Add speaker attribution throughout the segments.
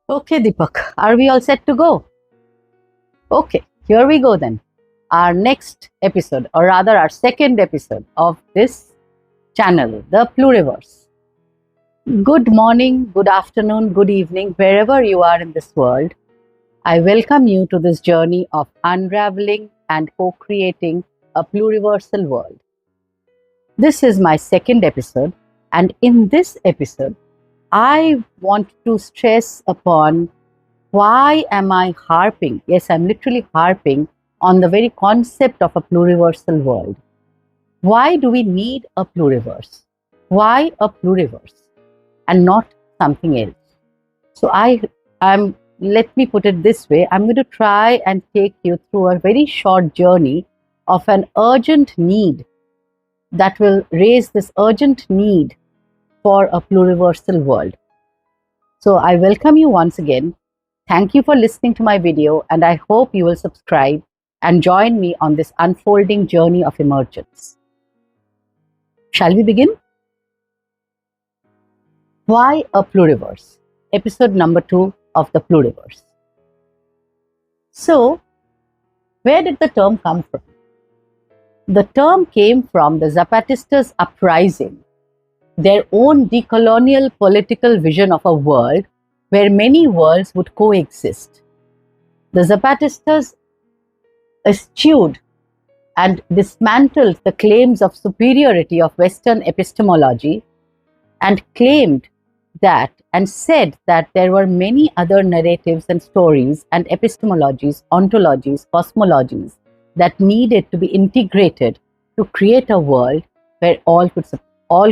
Speaker 1: Okay, Deepak, are we all set to go? Okay, here we go then. Our next episode, or rather our second episode of this channel, the Pluriverse. Good morning, good afternoon, good evening, wherever you are in this world. I welcome you to this journey of unraveling and co-creating a pluriversal world. This is my second episode, and in this episode, I want to stress upon why am I harping? Yes, I'm literally harping on the very concept of a pluriversal world. Why do we need a pluriverse? Why a pluriverse and not something else? So let me put it this way. I'm going to try and take you through a very short journey of an urgent need that will raise this urgent need for a pluriversal world. So I welcome you once again. Thank you for listening to my video, and I hope you will subscribe and join me on this unfolding journey of emergence. Shall we begin? Why a pluriverse? Episode number 2 of the Pluriverse. So, where did the term come from? The term came from the Zapatistas' uprising, their own decolonial political vision of a world where many worlds would coexist. The Zapatistas eschewed and dismantled the claims of superiority of Western epistemology and claimed that and said that there were many other narratives and stories and epistemologies, ontologies, cosmologies that needed to be integrated to create a world where all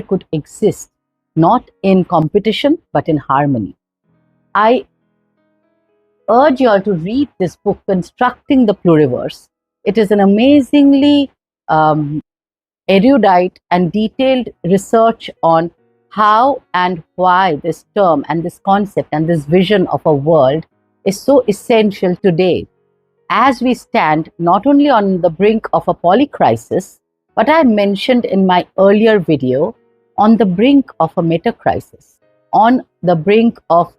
Speaker 1: could exist, not in competition but in harmony. I urge you all to read this book, Constructing the Pluriverse. It is an amazingly erudite and detailed research on how and why this term and this concept and this vision of a world is so essential today, as we stand not only on the brink of a polycrisis, but I mentioned in my earlier video, on the brink of a metacrisis, on the brink of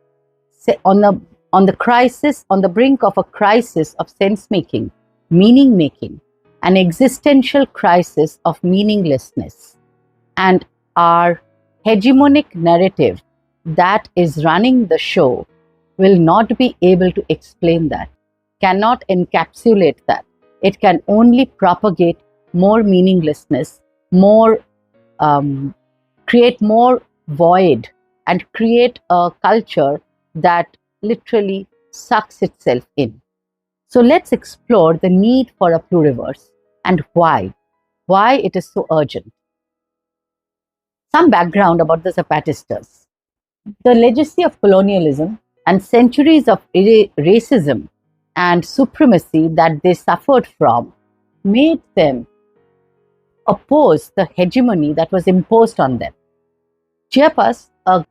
Speaker 1: on the brink of a crisis of sense making, meaning making, an existential crisis of meaninglessness. And our hegemonic narrative that is running the show will not be able to explain that, cannot encapsulate that. It can only propagate more meaninglessness, create more void, and create a culture that literally sucks itself in. So let's explore the need for a pluriverse and why it is so urgent. Some background about the Zapatistas. The legacy of colonialism and centuries of racism and supremacy that they suffered from made them oppose the hegemony that was imposed on them. Chiapas, a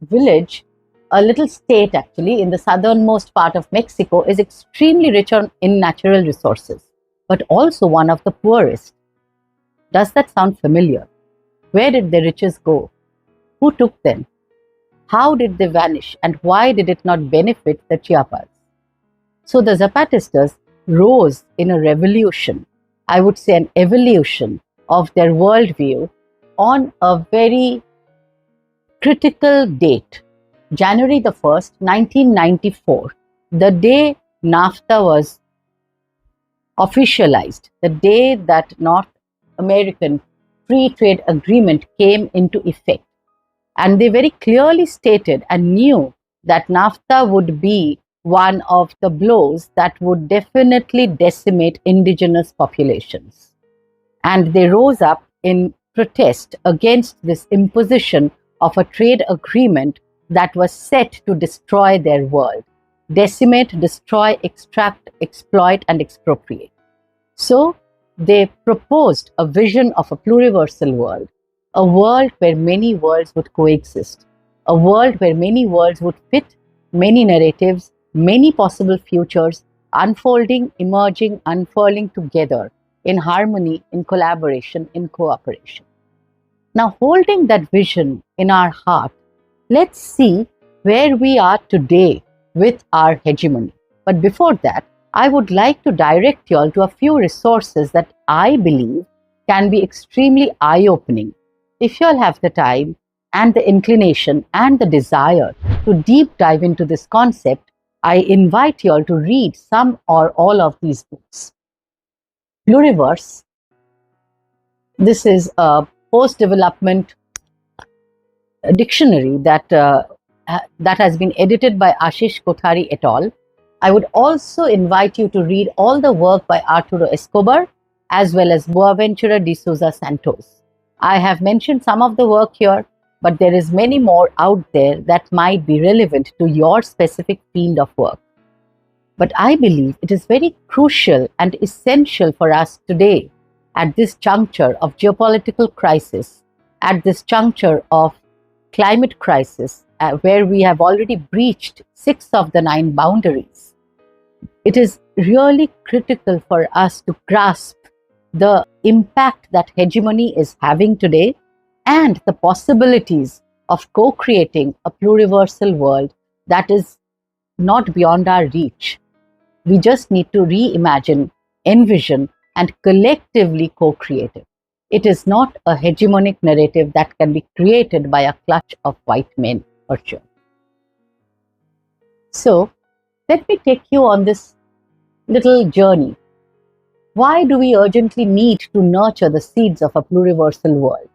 Speaker 1: village, a little state actually in the southernmost part of Mexico, is extremely rich in natural resources, but also one of the poorest. Does that sound familiar? Where did the riches go? Who took them? How did they vanish, and why did it not benefit the Chiapas? So the Zapatistas rose in a revolution, I would say an evolution of their worldview on a very critical date, January the 1st, 1994, the day NAFTA was officialized, the day that North American Free Trade Agreement came into effect. And they very clearly stated and knew that NAFTA would be one of the blows that would definitely decimate indigenous populations. And they rose up in protest against this imposition of a trade agreement that was set to destroy their world, decimate, destroy, extract, exploit, and expropriate. So they proposed a vision of a pluriversal world, a world where many worlds would coexist, a world where many worlds would fit, many narratives, many possible futures, unfolding, emerging, unfurling together in harmony, in collaboration, in cooperation. Now, holding that vision in our heart, let's see where we are today with our hegemony. But before that, I would like to direct you all to a few resources that I believe can be extremely eye-opening. If you all have the time and the inclination and the desire to deep dive into this concept, I invite you all to read some or all of these books. Pluriverse. This is a post-development dictionary that has been edited by Ashish Kothari et al. I would also invite you to read all the work by Arturo Escobar as well as Boaventura de Souza Santos. I have mentioned some of the work here, but there is many more out there that might be relevant to your specific field of work. But I believe it is very crucial and essential for us today at this juncture of geopolitical crisis, at this juncture of climate crisis, where we have already breached 6 of the 9 boundaries. It is really critical for us to grasp the impact that hegemony is having today and the possibilities of co-creating a pluriversal world that is not beyond our reach. We just need to reimagine, envision, and collectively co-create it. It is not a hegemonic narrative that can be created by a clutch of white men, for sure. So, let me take you on this little journey. Why do we urgently need to nurture the seeds of a pluriversal world?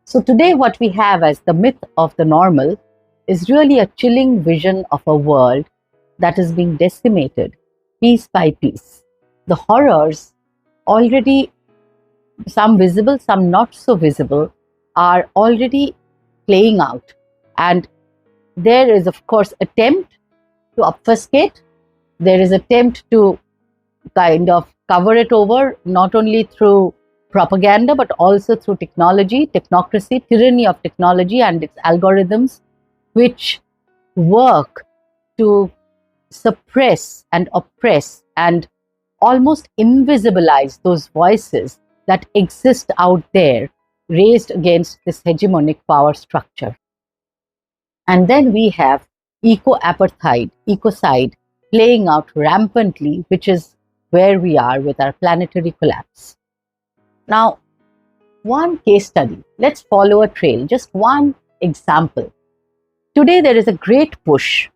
Speaker 1: So today what we have as the myth of the normal is really a chilling vision of a world that is being decimated piece by piece. The horrors, already some visible, some not so visible, are already playing out. And there is, of course, attempt to obfuscate. There is attempt to kind of cover it over, not only through propaganda, but also through technology, technocracy, tyranny of technology and its algorithms, which work to suppress and oppress and almost invisibilize those voices that exist out there, raised against this hegemonic power structure. And then we have eco-apartheid, ecocide, playing out rampantly, which is where we are with our planetary collapse. Now, one case study. Let's follow a trail, just one example. Today, there is a great push,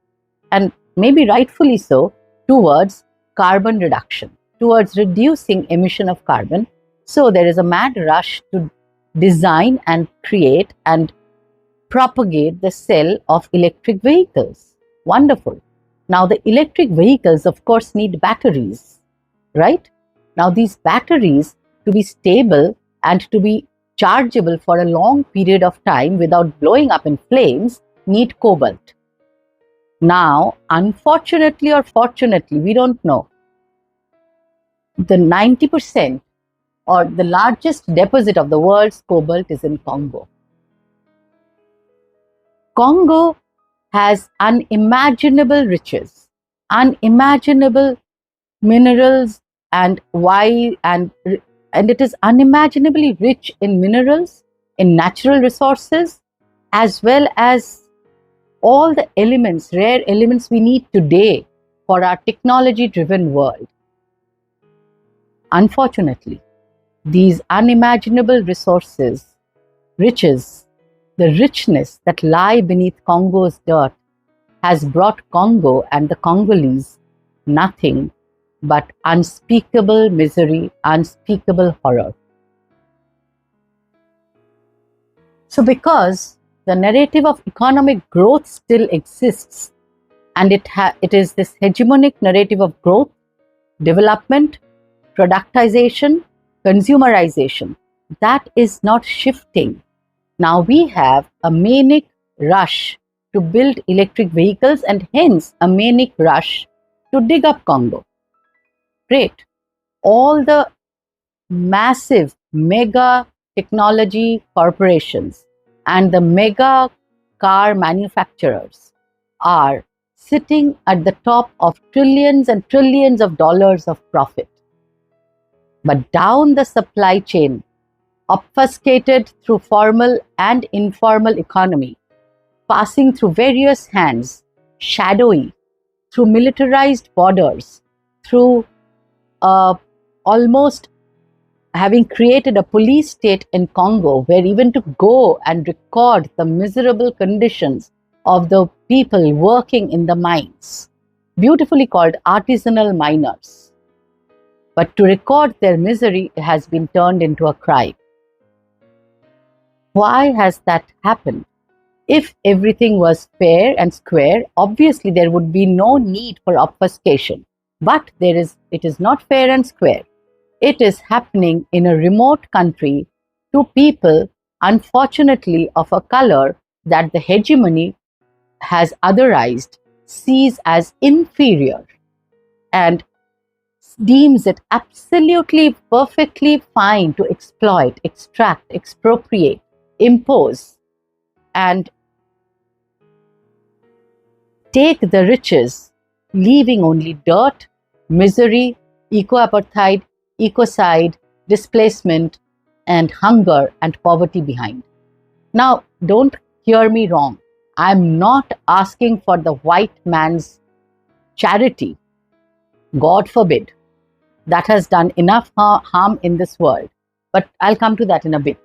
Speaker 1: and maybe rightfully so, towards carbon reduction, towards reducing emission of carbon. So there is a mad rush to design and create and propagate the sale of electric vehicles. Wonderful. Now, the electric vehicles, of course, need batteries, right? Now, these batteries, to be stable and to be chargeable for a long period of time without blowing up in flames, need cobalt. Now, unfortunately or fortunately, we don't know, the 90% or the largest deposit of the world's cobalt is in Congo. Congo has unimaginable riches, unimaginable minerals, and it is unimaginably rich in minerals, in natural resources, as well as all the elements, rare elements we need today for our technology-driven world. Unfortunately, these unimaginable resources, riches, the richness that lie beneath Congo's dirt has brought Congo and the Congolese nothing but unspeakable misery, unspeakable horror. So because the narrative of economic growth still exists, and it is this hegemonic narrative of growth, development, productization, consumerization, that is not shifting. Now we have a manic rush to build electric vehicles and hence a manic rush to dig up Congo. Great. All the massive mega technology corporations and the mega car manufacturers are sitting at the top of trillions and trillions of dollars of profit. But down the supply chain, obfuscated through formal and informal economy, passing through various hands, shadowy, through militarized borders, through almost having created a police state in Congo, where even to go and record the miserable conditions of the people working in the mines, beautifully called artisanal miners. But to record their misery has been turned into a crime. Why has that happened? If everything was fair and square, obviously there would be no need for obfuscation. But it is not fair and square. It is happening in a remote country to people, unfortunately, of a color that the hegemony has otherized, sees as inferior, and deems it absolutely perfectly fine to exploit, extract, expropriate, impose, and take the riches, leaving only dirt, misery, eco-apartheid, ecocide, displacement, and hunger and poverty behind. Now, don't hear me wrong. I'm not asking for the white man's charity. God forbid. That has done enough harm in this world. But I'll come to that in a bit.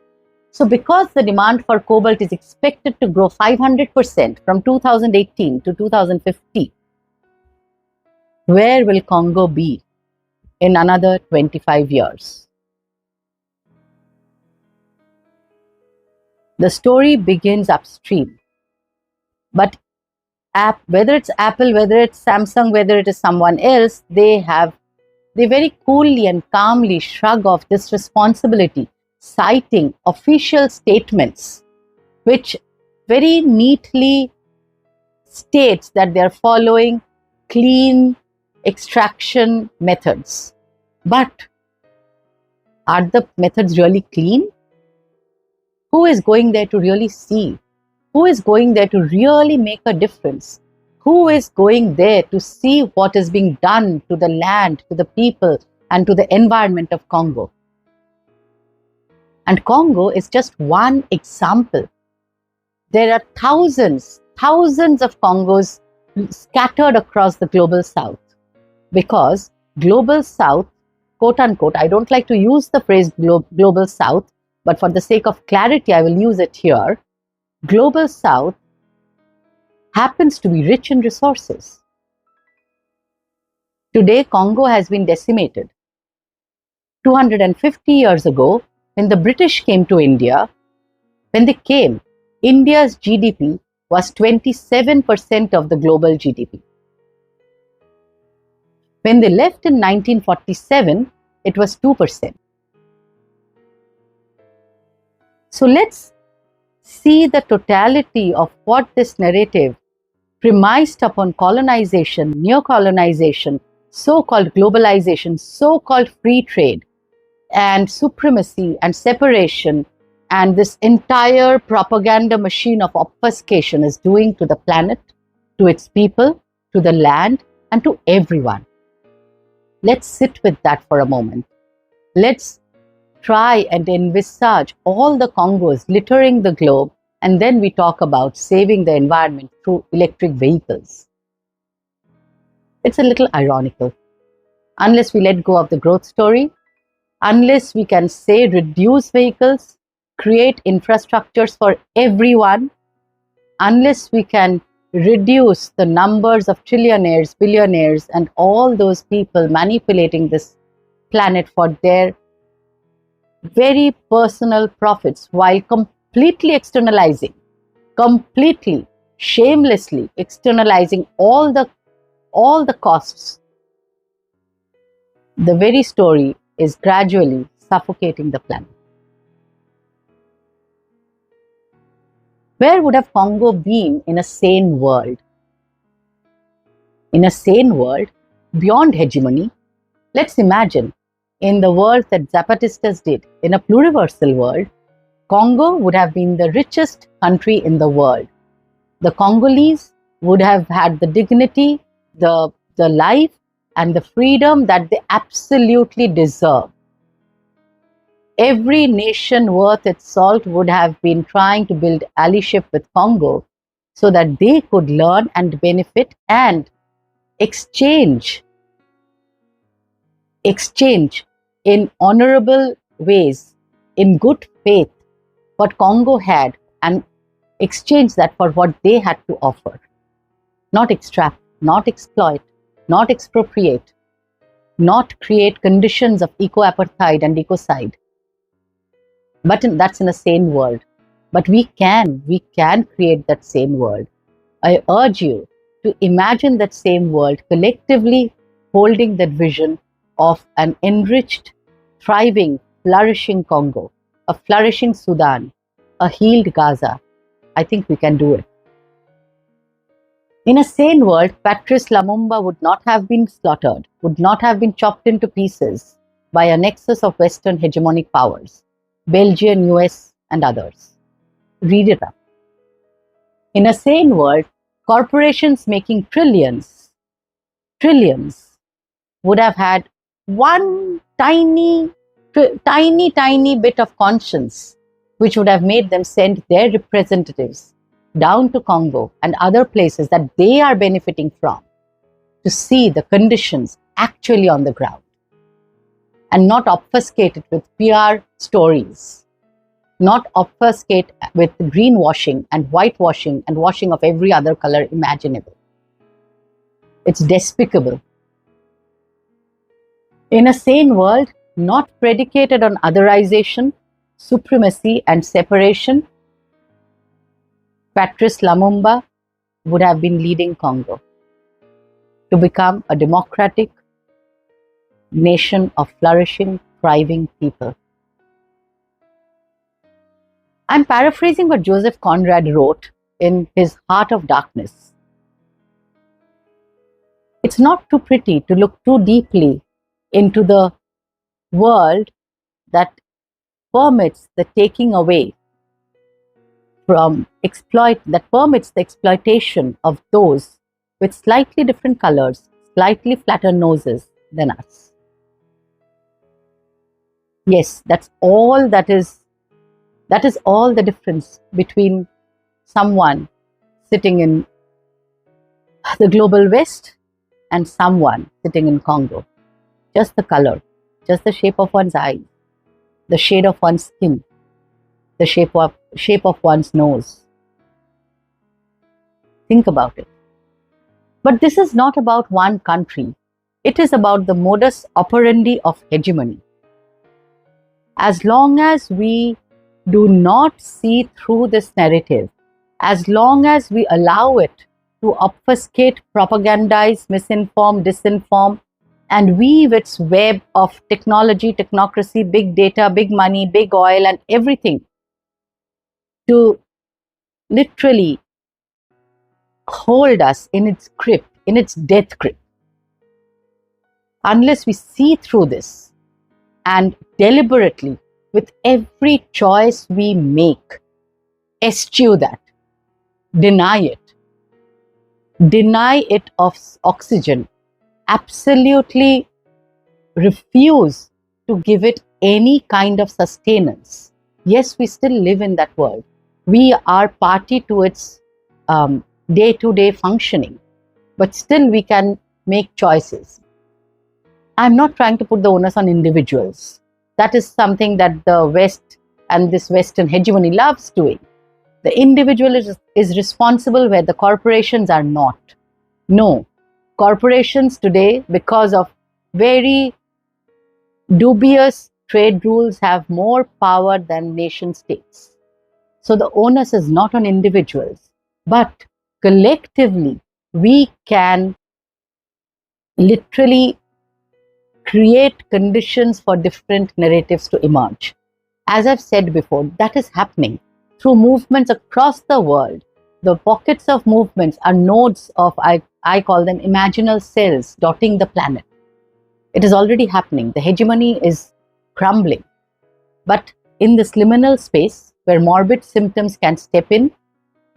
Speaker 1: So because the demand for cobalt is expected to grow 500% from 2018 to 2050, where will Congo be in another 25 years? The story begins upstream. But whether it's Apple, whether it's Samsung, whether it is someone else, they very coolly and calmly shrug off this responsibility, citing official statements, which very neatly states that they are following clean extraction methods. But are the methods really clean? Who is going there to really see? Who is going there to really make a difference? Who is going there to see what is being done to the land, to the people, and to the environment of Congo? And Congo is just one example. There are thousands of Congos scattered across the global south. Because global south, quote unquote, I don't like to use the phrase global south, but for the sake of clarity, I will use it here. Global south happens to be rich in resources. Today, Congo has been decimated. 250 years ago, when the British came to India, when they came, India's GDP was 27% of the global GDP. When they left in 1947, it was 2%. So let's see the totality of what this narrative premised upon colonization, neo-colonization, so-called globalization, so-called free trade, and supremacy and separation, and this entire propaganda machine of obfuscation is doing to the planet, to its people, to the land, and to everyone. Let's sit with that for a moment. Let's try and envisage all the Congos littering the globe, and then we talk about saving the environment through electric vehicles. It's a little ironical. Unless we let go of the growth story, unless we can say reduce vehicles, create infrastructures for everyone, unless we can reduce the numbers of trillionaires, billionaires, and all those people manipulating this planet for their very personal profits while completely externalizing, completely, shamelessly externalizing all the costs, the very story is gradually suffocating the planet. Where would have Congo been in a sane world? In a sane world, beyond hegemony, let's imagine in the world that Zapatistas did, in a pluriversal world, Congo would have been the richest country in the world. The Congolese would have had the dignity, the life, and the freedom that they absolutely deserve. Every nation worth its salt would have been trying to build allyship with Congo so that they could learn and benefit and exchange in honorable ways, in good faith, what Congo had, and exchange that for what they had to offer. Not extract, not exploit, not expropriate, not create conditions of eco-apartheid and ecocide. But that's in a sane world. But we can create that same world. I urge you to imagine that same world collectively holding that vision of an enriched, thriving, flourishing Congo, a flourishing Sudan, a healed Gaza. I think we can do it. In a sane world, Patrice Lumumba would not have been slaughtered, would not have been chopped into pieces by a nexus of Western hegemonic powers, Belgian, US, and others. Read it up. In a sane world, corporations making trillions would have had one tiny bit of conscience, which would have made them send their representatives down to Congo and other places that they are benefiting from to see the conditions actually on the ground and not obfuscate it with PR stories, not obfuscate with greenwashing and whitewashing and washing of every other color imaginable. It's despicable. In a sane world, not predicated on otherization, supremacy, and separation, Patrice Lumumba would have been leading Congo to become a democratic nation of flourishing, thriving people. I'm paraphrasing what Joseph Conrad wrote in his Heart of Darkness. It's not too pretty to look too deeply into the world that permits the taking away that permits the exploitation of those with slightly different colors, slightly flatter noses than us. Yes, that is all the difference between someone sitting in the global West and someone sitting in Congo. Just the color, just the shape of one's eyes, the shade of one's skin, the shape of one's nose. Think about it. But this is not about one country. It is about the modus operandi of hegemony. As long as we do not see through this narrative, as long as we allow it to obfuscate, propagandize, misinform, disinform, and weave its web of technology, technocracy, big data, big money, big oil, and everything to literally hold us in its grip, in its death grip. Unless we see through this and deliberately, with every choice we make, eschew that, deny it of oxygen, absolutely refuse to give it any kind of sustenance. Yes, we still live in that world. We are party to its day-to-day functioning, but still we can make choices. I'm not trying to put the onus on individuals. That is something that the West and this Western hegemony loves doing. The individual is responsible where the corporations are not. No, corporations today, because of very dubious trade rules, have more power than nation states. So the onus is not on individuals, but collectively we can literally create conditions for different narratives to emerge. As I've said before, that is happening through movements across the world. The pockets of movements are nodes of, I call them imaginal cells dotting the planet. It is already happening. The hegemony is crumbling. But in this liminal space where morbid symptoms can step in,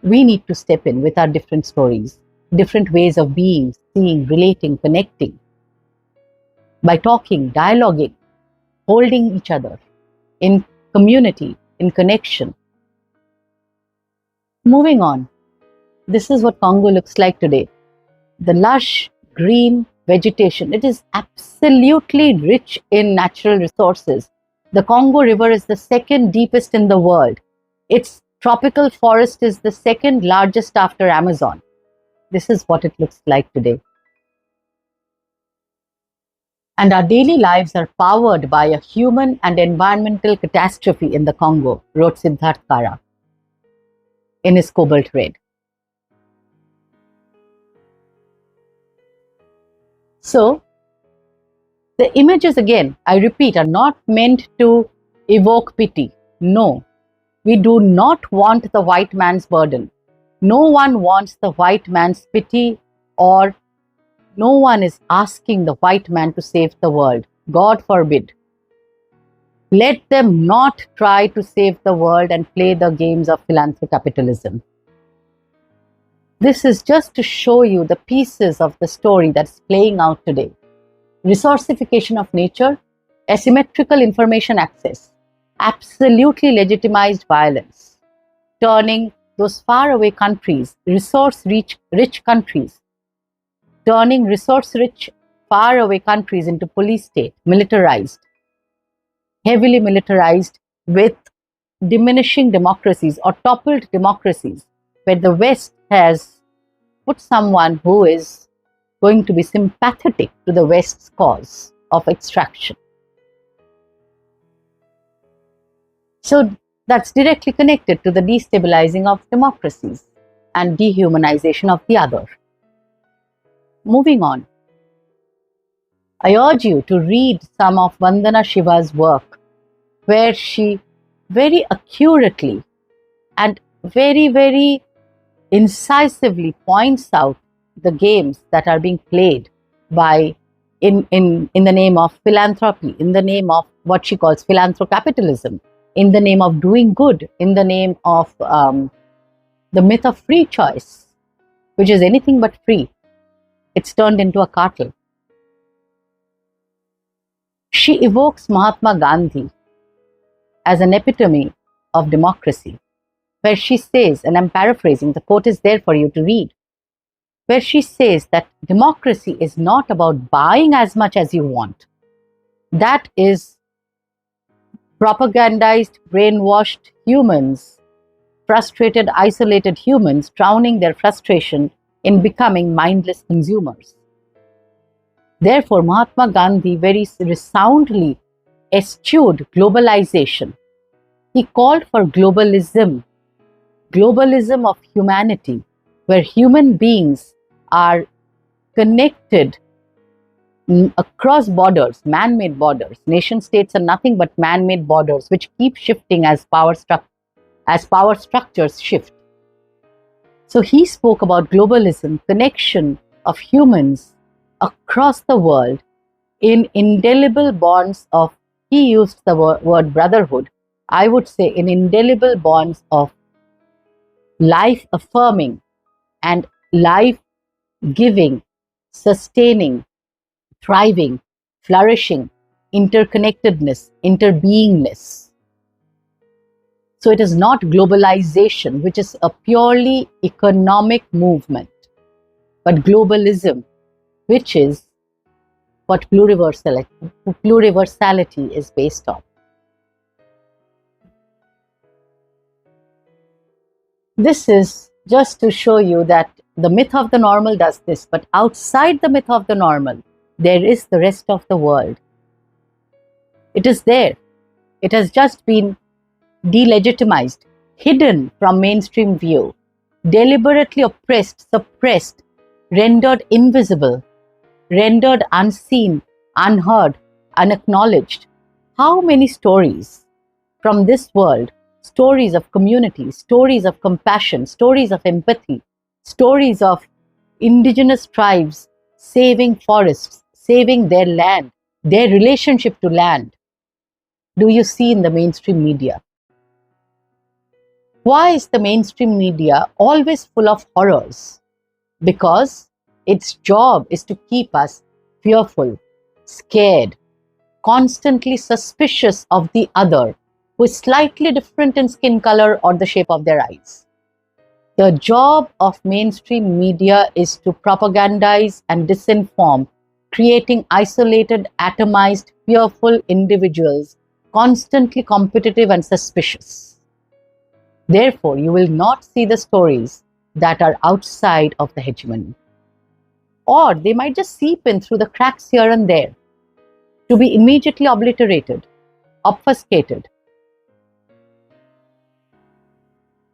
Speaker 1: we need to step in with our different stories, different ways of being, seeing, relating, connecting. By talking, dialoguing, holding each other in community, in connection. Moving on. This is what Congo looks like today. The lush green vegetation. It is absolutely rich in natural resources. The Congo River is the second deepest in the world. Its tropical forest is the second largest after Amazon. This is what it looks like today. And our daily lives are powered by a human and environmental catastrophe in the Congo, wrote Siddharth Kara in his Cobalt Red. So, the images, again, I repeat, are not meant to evoke pity. No, we do not want the white man's burden. No one wants the white man's pity, or no one is asking the white man to save the world. God forbid. Let them not try to save the world and play the games of philanthrocapitalism. This is just to show you the pieces of the story that's playing out today. Resourcification of nature, asymmetrical information access, absolutely legitimized violence, turning those faraway countries, resource-rich countries, turning resource-rich, faraway countries into police state, militarized, heavily militarized, with diminishing democracies or toppled democracies, where the West has put someone who is going to be sympathetic to the West's cause of extraction. So that's directly connected to the destabilizing of democracies and dehumanization of the other. Moving on, I urge you to read some of Vandana Shiva's work, where she very accurately and very, very incisively points out the games that are being played by in the name of philanthropy, in the name of what she calls philanthrocapitalism, in the name of doing good, in the name of the myth of free choice, which is anything but free. It's turned into a cartel. She evokes Mahatma Gandhi as an epitome of democracy, where she says, and I'm paraphrasing, the quote is there for you to read, where she says that democracy is not about buying as much as you want. That is propagandized, brainwashed humans, frustrated, isolated humans, drowning their frustration in becoming mindless consumers. Therefore, Mahatma Gandhi very resoundly eschewed globalization. He called for globalism of humanity, where human beings are connected across borders, man-made borders. Nation states are nothing but man-made borders, which keep shifting as power structures shift. So he spoke about globalism, connection of humans across the world in indelible bonds of, he used the word brotherhood, I would say in indelible bonds of life affirming and life giving, sustaining, thriving, flourishing, interconnectedness, interbeingness. So it is not globalization, which is a purely economic movement, but globalism, which is what pluriversality is based on. This is just to show you that the myth of the normal does this, but outside the myth of the normal, there is the rest of the world. It is there. It has just been delegitimized, hidden from mainstream view, deliberately oppressed, suppressed, rendered invisible, rendered unseen, unheard, unacknowledged. How many stories from this world, stories of community, stories of compassion, stories of empathy, stories of indigenous tribes saving forests, saving their land, their relationship to land, do you see in the mainstream media? Why is the mainstream media always full of horrors? Because its job is to keep us fearful, scared, constantly suspicious of the other, who is slightly different in skin color or the shape of their eyes. The job of mainstream media is to propagandize and disinform, creating isolated, atomized, fearful individuals, constantly competitive and suspicious. Therefore, you will not see the stories that are outside of the hegemony. Or they might just seep in through the cracks here and there, to be immediately obliterated, obfuscated.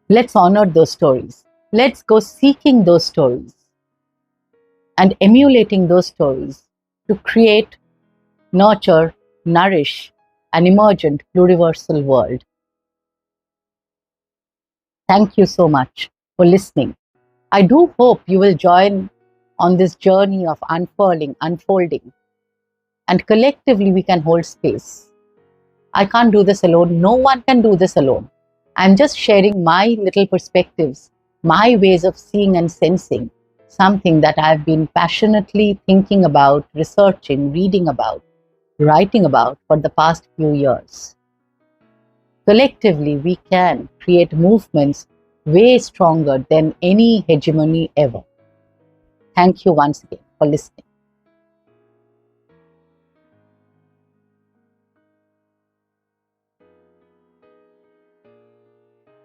Speaker 1: Let's honor those stories. Let's go seeking those stories and emulating those stories to create, nurture, nourish an emergent pluriversal world. Thank you so much for listening. I do hope you will join on this journey of unfurling, unfolding, and collectively we can hold space. I can't do this alone. No one can do this alone. I'm just sharing my little perspectives, my ways of seeing and sensing, something that I've been passionately thinking about, researching, reading about, writing about for the past few years. Collectively, we can create movements way stronger than any hegemony ever. Thank you once again for listening.